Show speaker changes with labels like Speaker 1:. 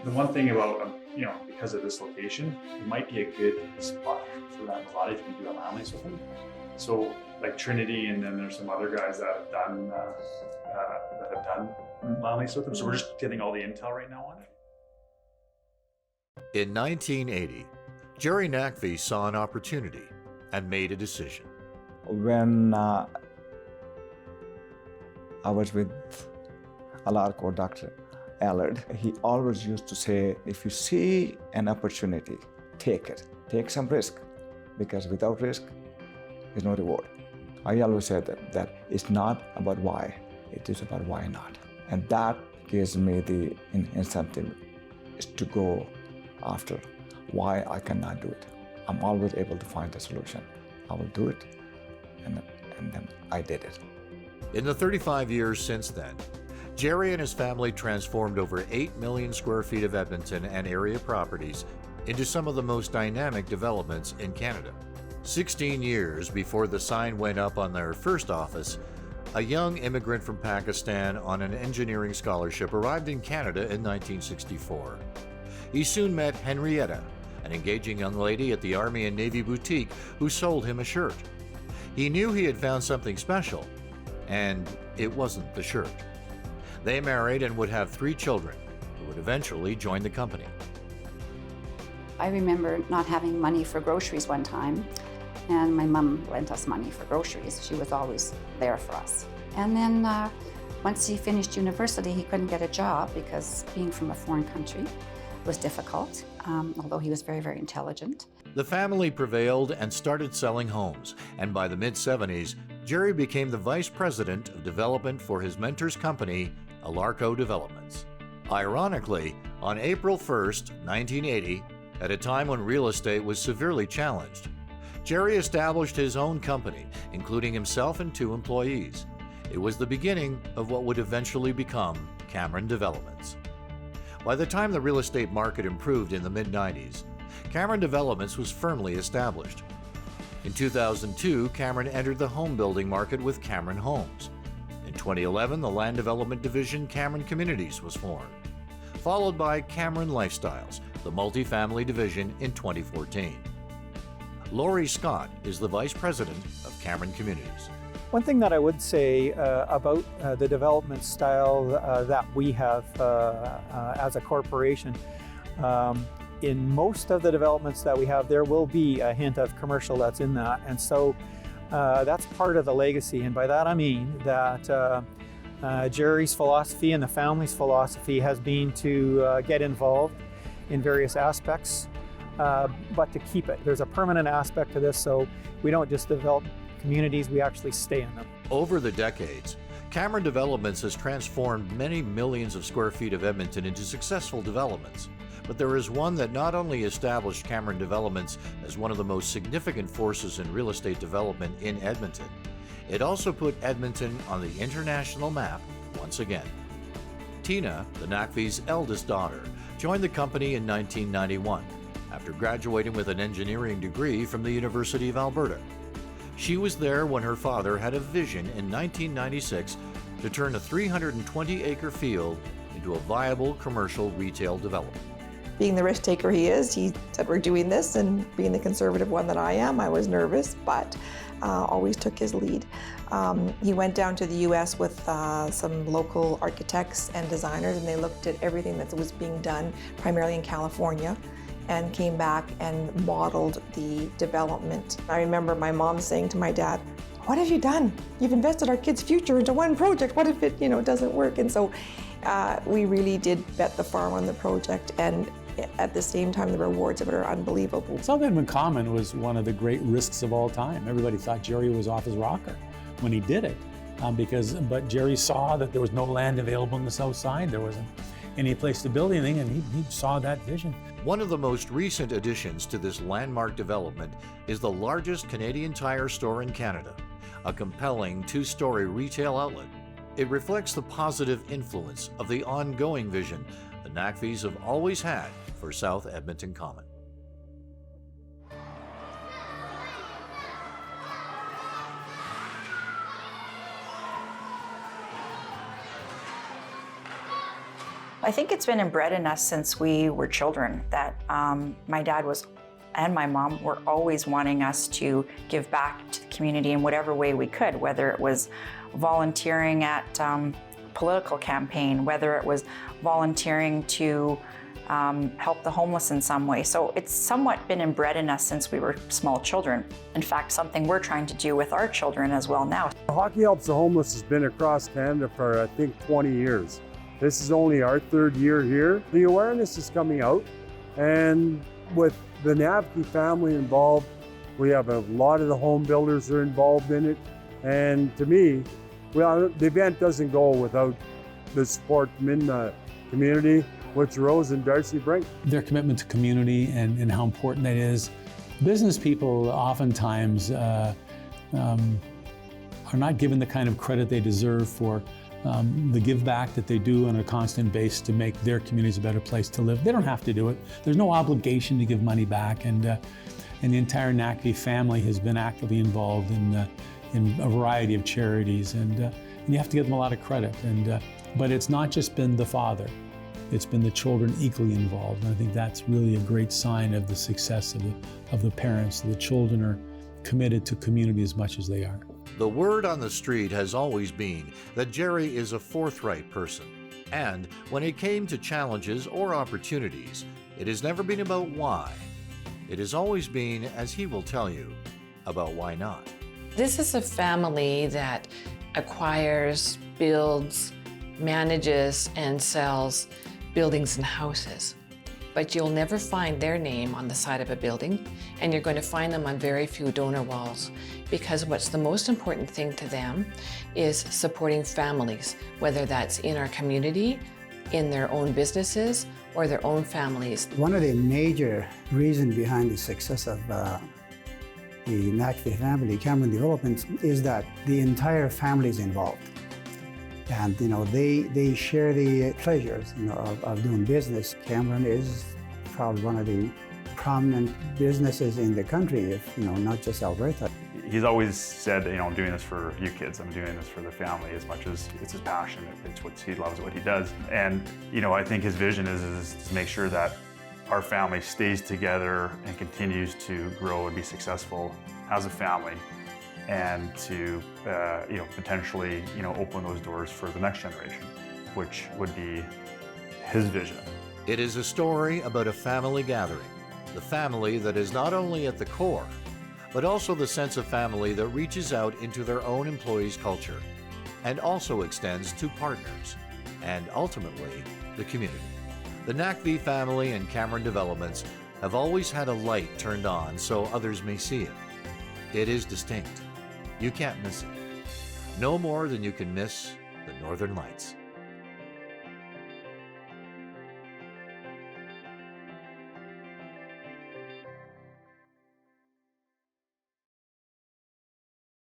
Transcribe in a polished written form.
Speaker 1: The one thing about, because of this location, it might be a good spot for that lot if you do a land lease with them. So like Trinity, and then there's some other guys that have done land lease with them. So we're just getting all the intel right now on it.
Speaker 2: In 1980, Jerry Naqvi saw an opportunity and made a decision.
Speaker 3: When I was with Alarco, Dr. Allard, he always used to say, if you see an opportunity, take it. Take some risk, because without risk, there's no reward. I always said that it's not about why, it is about why not. And that gives me the incentive is to go after why I cannot do it. I'm always able to find a solution. I will do it, and then I did it.
Speaker 2: In the 35 years since then, Jerry and his family transformed over 8 million square feet of Edmonton and area properties into some of the most dynamic developments in Canada. 16 years before the sign went up on their first office, a young immigrant from Pakistan on an engineering scholarship arrived in Canada in 1964. He soon met Henrietta, an engaging young lady at the Army and Navy boutique who sold him a shirt. He knew he had found something special, and it wasn't the shirt. They married and would have 3 children, who would eventually join the company.
Speaker 4: I remember not having money for groceries one time, and my mom lent us money for groceries. She was always there for us. And then once he finished university, he couldn't get a job because being from a foreign country was difficult, although he was very, very intelligent.
Speaker 2: The family prevailed and started selling homes, and by the mid-70s, Jerry became the vice president of development for his mentor's company, Alarco Developments. Ironically, on April 1st, 1980, at a time when real estate was severely challenged, Jerry established his own company, including himself and 2 employees. It was the beginning of what would eventually become Cameron Developments. By the time the real estate market improved in the mid-90s, Cameron Developments was firmly established. In 2002, Cameron entered the home building market with Cameron Homes. In 2011, the land development division Cameron Communities was formed, followed by Cameron Lifestyles, the multifamily division, in 2014. Laurie Scott is the vice president of Cameron Communities.
Speaker 5: One thing that I would say about the development style that we have as a corporation, in most of the developments that we have, there will be a hint of commercial that's in that. And so that's part of the legacy. And by that I mean that Jerry's philosophy and the family's philosophy has been to get involved in various aspects, but to keep it. There's a permanent aspect to this, so we don't just develop communities, we actually stay in them.
Speaker 2: Over the decades, Cameron Developments has transformed many millions of square feet of Edmonton into successful developments. But there is one that not only established Cameron Developments as one of the most significant forces in real estate development in Edmonton, it also put Edmonton on the international map once again. Tina, the Naqvi's eldest daughter, joined the company in 1991 after graduating with an engineering degree from the University of Alberta. She was there when her father had a vision in 1996 to turn a 320-acre field into a viable commercial retail development.
Speaker 6: Being the risk taker he is, he said, we're doing this, and being the conservative one that I am, I was nervous, but always took his lead. He went down to the US with some local architects and designers, and they looked at everything that was being done, primarily in California, and came back and modeled the development. I remember my mom saying to my dad, what have you done? You've invested our kids' future into one project. What if it doesn't work? And so we really did bet the farm on the project, and at the same time, the rewards of it are unbelievable.
Speaker 7: South Edmonton Common was one of the great risks of all time. Everybody thought Jerry was off his rocker when he did it, but Jerry saw that there was no land available on the south side. There wasn't any place to build anything, and he saw that vision.
Speaker 2: One of the most recent additions to this landmark development is the largest Canadian Tire store in Canada, a compelling 2-story retail outlet. It reflects the positive influence of the ongoing vision the Naqvis have always had for South Edmonton Common.
Speaker 8: I think it's been inbred in us since we were children that my dad and my mom were always wanting us to give back to the community in whatever way we could, whether it was volunteering at political campaign, whether it was volunteering to help the homeless in some way. So it's somewhat been inbred in us since we were small children. In fact, something we're trying to do with our children as well now.
Speaker 9: Hockey Helps the Homeless has been across Canada for, I think, 20 years. This is only our 3rd year here. The awareness is coming out, and with the Naqvi family involved, we have a lot of the home builders are involved in it. And to me, well, the event doesn't go without the support from in the community, which Rose and Darcy bring.
Speaker 7: Their commitment to community and how important that is. Business people oftentimes are not given the kind of credit they deserve for the give back that they do on a constant basis to make their communities a better place to live. They don't have to do it. There's no obligation to give money back, and the entire Naqvi family has been actively involved in a variety of charities, and you have to give them a lot of credit. But it's not just been the father. It's been the children equally involved, and I think that's really a great sign of the success of the parents. The children are committed to community as much as they are.
Speaker 2: The word on the street has always been that Jerry is a forthright person. And when it came to challenges or opportunities, it has never been about why. It has always been, as he will tell you, about why not.
Speaker 10: This is a family that acquires, builds, manages, and sells buildings and houses. But you'll never find their name on the side of a building, and you're going to find them on very few donor walls, because what's the most important thing to them is supporting families, whether that's in our community, in their own businesses, or their own families.
Speaker 11: One of the major reasons behind the success of the Naqvi family, Cameron Developments, is that the entire family is involved. And they share the pleasures of doing business. Cameron is probably one of the prominent businesses in the country, if not just Alberta.
Speaker 1: He's always said, I'm doing this for you kids. I'm doing this for the family as much as it's his passion. It's what he loves, what he does. And I think his vision is to make sure that our family stays together and continues to grow and be successful as a family, and to potentially open those doors for the next generation, which would be his vision.
Speaker 2: It is a story about a family gathering, the family that is not only at the core, but also the sense of family that reaches out into their own employees' culture and also extends to partners and ultimately the community. The Naqvi family and Cameron Developments have always had a light turned on so others may see it. It is distinct. You can't miss it. No more than you can miss the Northern Lights.